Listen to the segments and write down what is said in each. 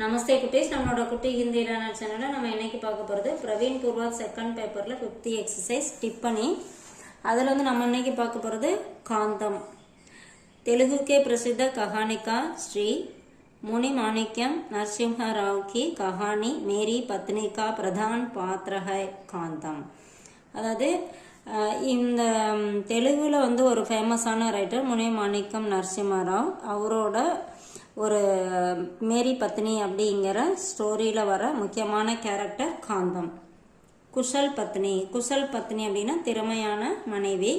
நமஸ்தே குட்டீஸ். நம்மளோட குட்டி ஹிந்தி லேர்னர் சேனல்ல நம்ம இன்னைக்கு பார்க்க போகிறது பிரவீன் பூர்வாத் செகண்ட் பேப்பரில் 50 எக்ஸசைஸ் டிப்பனி. அதில் வந்து நம்ம இன்னைக்கு பார்க்க போகிறது காந்தம். तेलुगु के प्रसिद्ध कहानीकार श्री मुनि माणिक्यम नरसिम्हा राव की कहानी मेरी पत्नी का प्रधान पात्र है कांतम. அதாவது இந்த தெலுங்குல வந்து ஒரு ஃபேமஸான ரைட்டர் முனி மாணிக்கம் நரசிம்ம ராவ், அவரோட ஒரு மேரி பத்னி அப்படிங்கிற ஸ்டோரியில் வர முக்கியமான கேரக்டர் காந்தம். குஷல் பத்னி அப்படின்னா திறமையான மனைவி.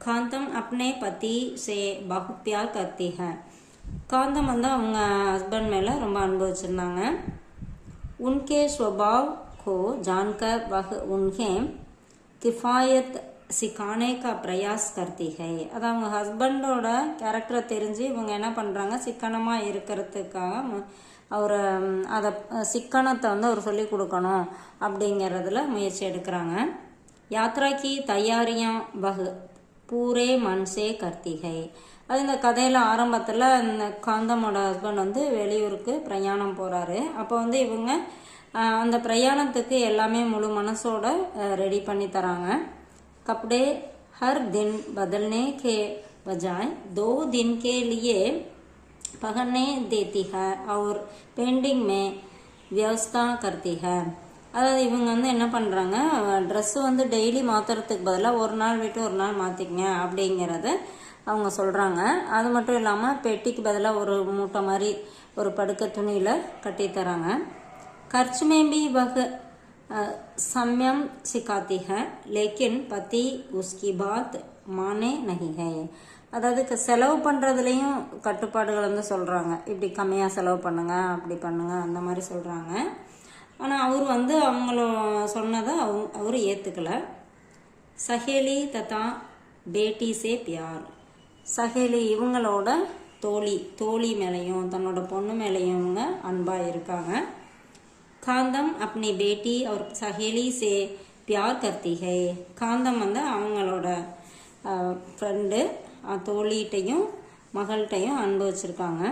காந்தம் அப்னே பதி சே பஹுத் பியார் கர்த்தி ஹை. காந்தம் வந்து அவங்க ஹஸ்பண்ட் மேலே ரொம்ப அன்பு வச்சுருந்தாங்க. உன்கே ஸ்வபாவ் கோ ஜான்கர் வஹ் உன்கே கிஃபாயத் சிக்கானே கா பிரயாஸ் கர்த்தி ஹை. அது அவங்க ஹஸ்பண்டோட கேரக்டரை தெரிஞ்சு இவங்க என்ன பண்ணுறாங்க, சிக்கனமாக இருக்கிறதுக்காக அவரை அதை சிக்கனத்தை வந்து அவர் சொல்லி கொடுக்கணும் அப்படிங்கிறதுல முயற்சி எடுக்கிறாங்க. யாத்ரா கி தயாரியாம் வஹ் பூரே மன்சே கர்த்தி ஹை. அது இந்த கதையில் ஆரம்பத்தில் இந்த காந்தமோட ஹஸ்பண்ட் வந்து வெளியூருக்கு பிரயாணம் போகிறாரு. அப்போ வந்து இவங்க அந்த பிரயாணத்துக்கு எல்லாமே முழு மனசோட ரெடி பண்ணி தராங்க. कपड़े हर दिन बदलने के बजाय 2 दिन के लिए पहनने देती है और पेंटिंग में व्यवस्था करती है. அதாவது இவங்க வந்து என்ன பண்ணுறாங்க, ட்ரெஸ்ஸு வந்து டெய்லி மாற்றுறதுக்கு பதிலாக ஒரு நாள் விட்டு ஒரு நாள் மாற்றிக்கங்க அப்படிங்கிறத அவங்க சொல்கிறாங்க. அது மட்டும் இல்லாமல் பெட்டிக்கு பதிலாக ஒரு மூட்டை மாதிரி ஒரு படுக்கை துணியில் கட்டி தராங்க. खर्च में भी वह संयम सिखाती है लेकिन पति उसकी बात माने नहीं है. அதாவது செலவு பண்ணுறதுலேயும் கட்டுப்பாடுகள் வந்து சொல்கிறாங்க. இப்படி கம்மியாக செலவு பண்ணுங்க, அப்படி பண்ணுங்க, அந்த மாதிரி சொல்கிறாங்க. ஆனால் அவர் வந்து அவங்கள சொன்னதை அவர் ஏற்றுக்கலை. சஹேலி தத்தா பேட்டி சே பியார். சஹேலி இவங்களோட தோழி மேலேயும் தன்னோட பொண்ணு மேலேயும் இவங்க அன்பாக இருக்காங்க. காந்தம் अपनी बेटी और सहेली से प्यार करती है. காந்தம் வந்து அவங்களோட ஃப்ரெண்டு தோழிகிட்டையும் மகள்கிட்டையும் அன்பு வச்சுருக்காங்க.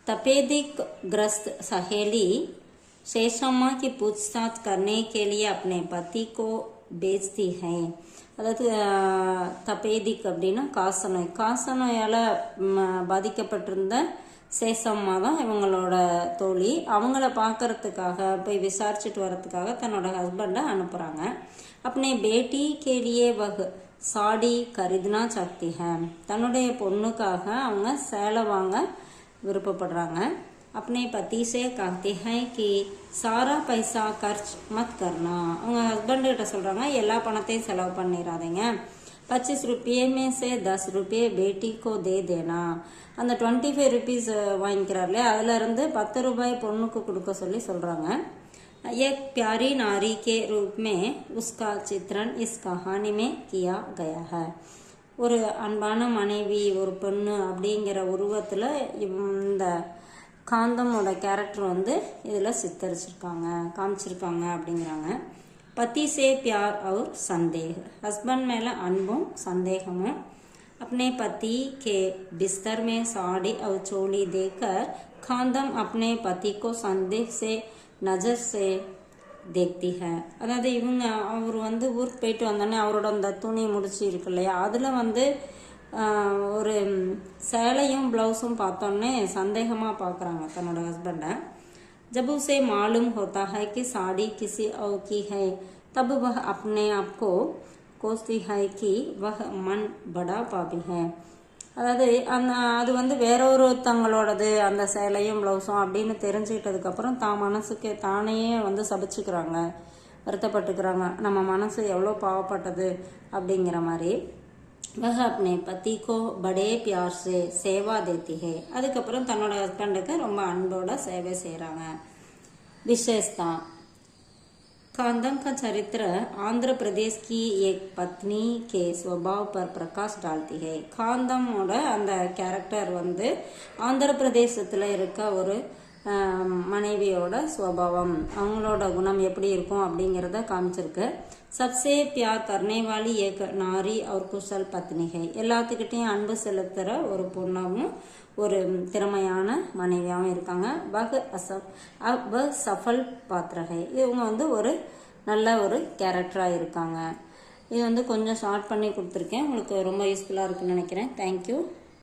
तपेदिक ग्रस्त सहेली शेषम्मा की पूछताछ करने के लिए अपने पति को बेचती है. அதாவது தபேதிக் அப்படின்னா காசநோயால் பாதிக்கப்பட்டிருந்த சேஷம்மா தான் இவங்களோட தோழி. அவங்கள பார்க்கறதுக்காக போய் விசாரிச்சுட்டு வரதுக்காக தன்னோட ஹஸ்பண்டை அனுப்புகிறாங்க. अपने बेटी के लिए वह साड़ी खरीदना चाहती है. தன்னுடைய பொண்ணுக்காக அவங்க சேலை வாங்க விருப்பப்படுறாங்க. अपने पति से कहती है कि सारा पैसा खर्च मत करना. அவங்க ஹஸ்பண்ட்கிட்ட சொல்கிறாங்க, எல்லா பணத்தையும் செலவு பண்ணிடாதீங்க. 25 रुपये में से 10 रुपये बेटी को दे देना. அந்த 25 रुपीस வாங்கிக்கிறார் இல்லையா, அதிலிருந்து 10 ரூபாய் பொண்ணுக்கு கொடுக்க சொல்லி சொல்கிறாங்க. एक प्यारी नारी के रूप में उसका चित्रण इस कहानी में किया गया है. ஒரு அன்பான மனைவி, ஒரு பொண்ணு அப்படிங்கிற உருவத்தில் இந்த காந்தமோட கேரக்டர் வந்து இதில் காமிச்சிருக்காங்க அப்படிங்கிறாங்க. पति से प्यार और संदेह. हस्बैंड மேலே அன்பும் சந்தேகமும். अपने पति के बिस्तर में साड़ी और चोली देकर कांदम अपने पति को संदेह से नजर से देखती है. அதாவது இவங்க அவர் வந்து ஊருக்கு போயிட்டு வந்தோடனே அவரோட அந்த துணி முடிச்சு இருக்கு இல்லையா, அதில் வந்து ஒரு சேலையும் ப்ளவுஸும் பார்த்தோன்னே சந்தேகமாக பார்க்குறாங்க தன்னோட ஹஸ்பண்டை. जब उसे मालूम होता है कि साड़ी किसी और की है तब वह अपने आप को कोसती है कि वह मन बड़ा पापी है. அதாவது அது வந்து வேறொருத்தங்களோடது அந்த சேலையும் ப்ளவுஸும் அப்படின்னு தெரிஞ்சுக்கிட்டதுக்கப்புறம் தான் மனசுக்கு தானே வந்து சபிச்சுக்கிறாங்க, வருத்தப்பட்டுக்கிறாங்க, நம்ம மனசு எவ்வளோ பாவப்பட்டது அப்படிங்கிற மாதிரி. वह अपने पति को बड़े प्यार से सेवा देती है. அதுக்கப்புறம் தன்னோட ஹஸ்பண்டுக்கு ரொம்ப அன்போட சேவை செய்கிறாங்க. विशेषता. कांदम का चरित्र आंध्र प्रदेश की एक पत्नी के स्वभाव पर प्रकाश डालती है. காந்தமோட அந்த கேரக்டர் வந்து ஆந்திர பிரதேசத்தில் இருக்க ஒரு மனைவியோட ஸ்வபாவம், அவங்களோட குணம் எப்படி இருக்கும் அப்படிங்கிறத காமிச்சிருக்கு. सबसे प्यार करने वाली एक नारी और कुशल पत्नी है. எல்லாத்துக்கிட்டையும் அன்பு செலுத்துகிற ஒரு பொண்ணாகவும் ஒரு திறமையான மனைவியாகவும் இருக்காங்க. வஹ் சஃபல் பாத்திரகை, இவங்க வந்து ஒரு நல்ல ஒரு கேரக்டராக இருக்காங்க. இது வந்து கொஞ்சம் ஷார்ட் பண்ணி கொடுத்துருக்கேன். உங்களுக்கு ரொம்ப யூஸ்ஃபுல்லாக இருக்குன்னு நினைக்கிறேன். தேங்க்யூ.